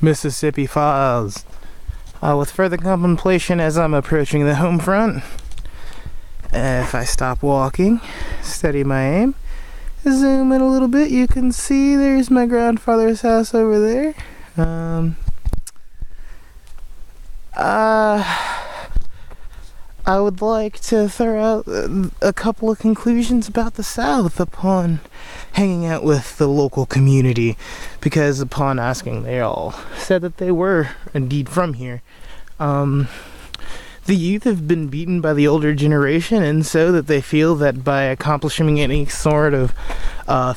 Missipi Files. With further contemplation as I'm approaching the home front, if I stop walking, steady my aim, zoom in a little bit, you can see there's my grandfather's house over there. I would like to throw out a couple of conclusions about the South upon hanging out with the local community, because upon asking, they all said that they were indeed from here. The youth have been beaten by the older generation, and so that they feel that by accomplishing any sort of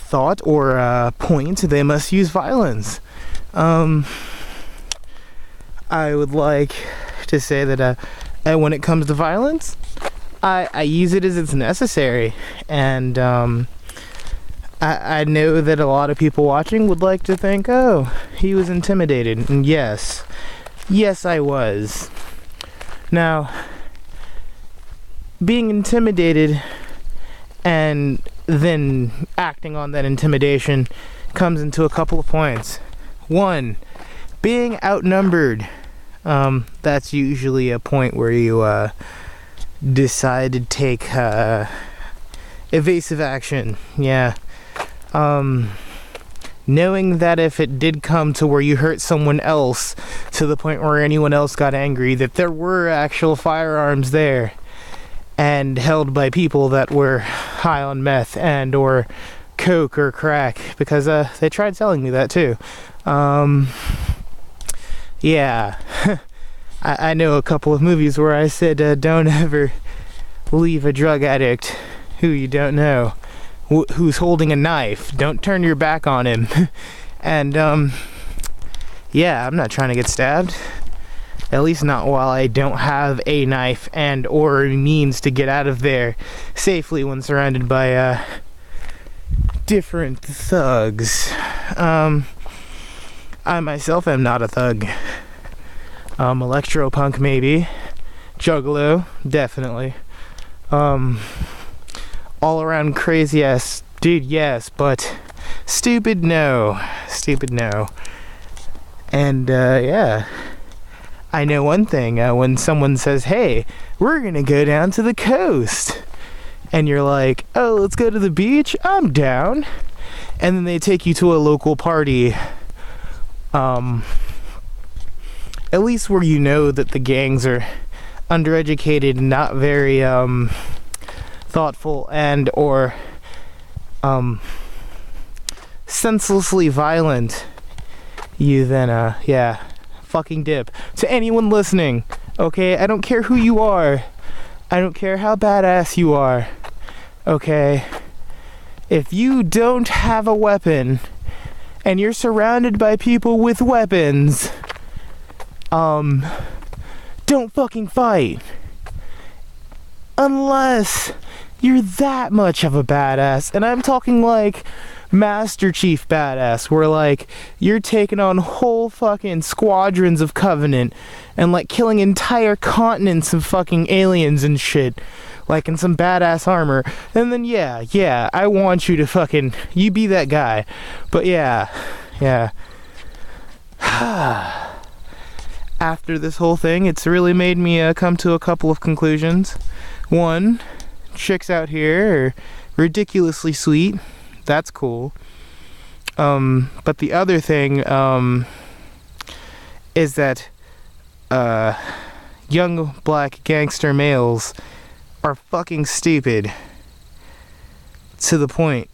thought or point, they must use violence. I would like to say that when it comes to violence, I use it as it's necessary, and I know that a lot of people watching would like to think, oh, he was intimidated, and yes, I was. Now, being intimidated and then acting on that intimidation comes into a couple of points. One, being outnumbered. That's usually a point where you decide to take evasive action. Yeah. Knowing that if it did come to where you hurt someone else to the point where anyone else got angry, that there were actual firearms there and held by people that were high on meth and or coke or crack, because they tried selling me that too. Yeah. I know a couple of movies where I said don't ever leave a drug addict who you don't know who's holding a knife. Don't turn your back on him. And yeah, I'm not trying to get stabbed, at least not while I don't have a knife and or means to get out of there safely when surrounded by different thugs. I myself am not a thug. Electropunk maybe, juggalo definitely, all around crazy ass dude, yes, but stupid no. And yeah, I know one thing, when someone says, hey, we're gonna go down to the coast, and you're like, oh, let's go to the beach, I'm down, and then they take you to a local party, at least where you know that the gangs are undereducated and not very thoughtful and or senselessly violent, you then yeah, fucking dip. To anyone listening, okay, I don't care who you are, I don't care how badass you are, okay, if you don't have a weapon and you're surrounded by people with weapons, don't fucking fight. Unless you're that much of a badass. And I'm talking like Master Chief badass, where like you're taking on whole fucking squadrons of Covenant and like killing entire continents of fucking aliens and shit, like in some badass armor. And then yeah, I want you to fucking, you be that guy. But yeah. After this whole thing, it's really made me come to a couple of conclusions. One, chicks out here are ridiculously sweet. That's cool. But the other thing is that young black gangster males are fucking stupid to the point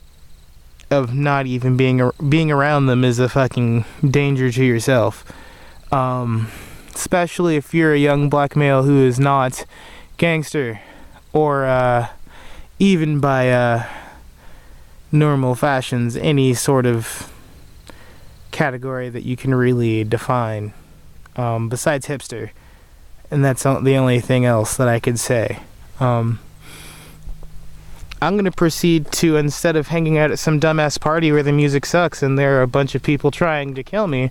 of not even being around them is a fucking danger to yourself. Especially if you're a young black male who is not gangster or even by normal fashions, any sort of category that you can really define, besides hipster. And that's the only thing else that I could say. I'm going to proceed to, instead of hanging out at some dumbass party where the music sucks and there are a bunch of people trying to kill me,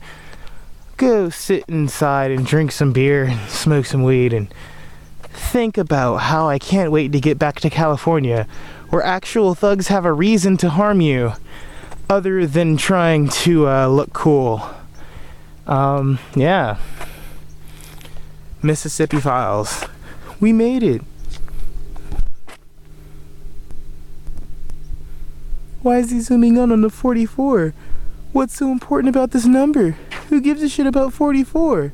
go sit inside and drink some beer and smoke some weed and think about how I can't wait to get back to California, where actual thugs have a reason to harm you other than trying to look cool. Yeah. Mississippi Files. We made it. Why is he zooming in on the 44? What's so important about this number? Who gives a shit about 44?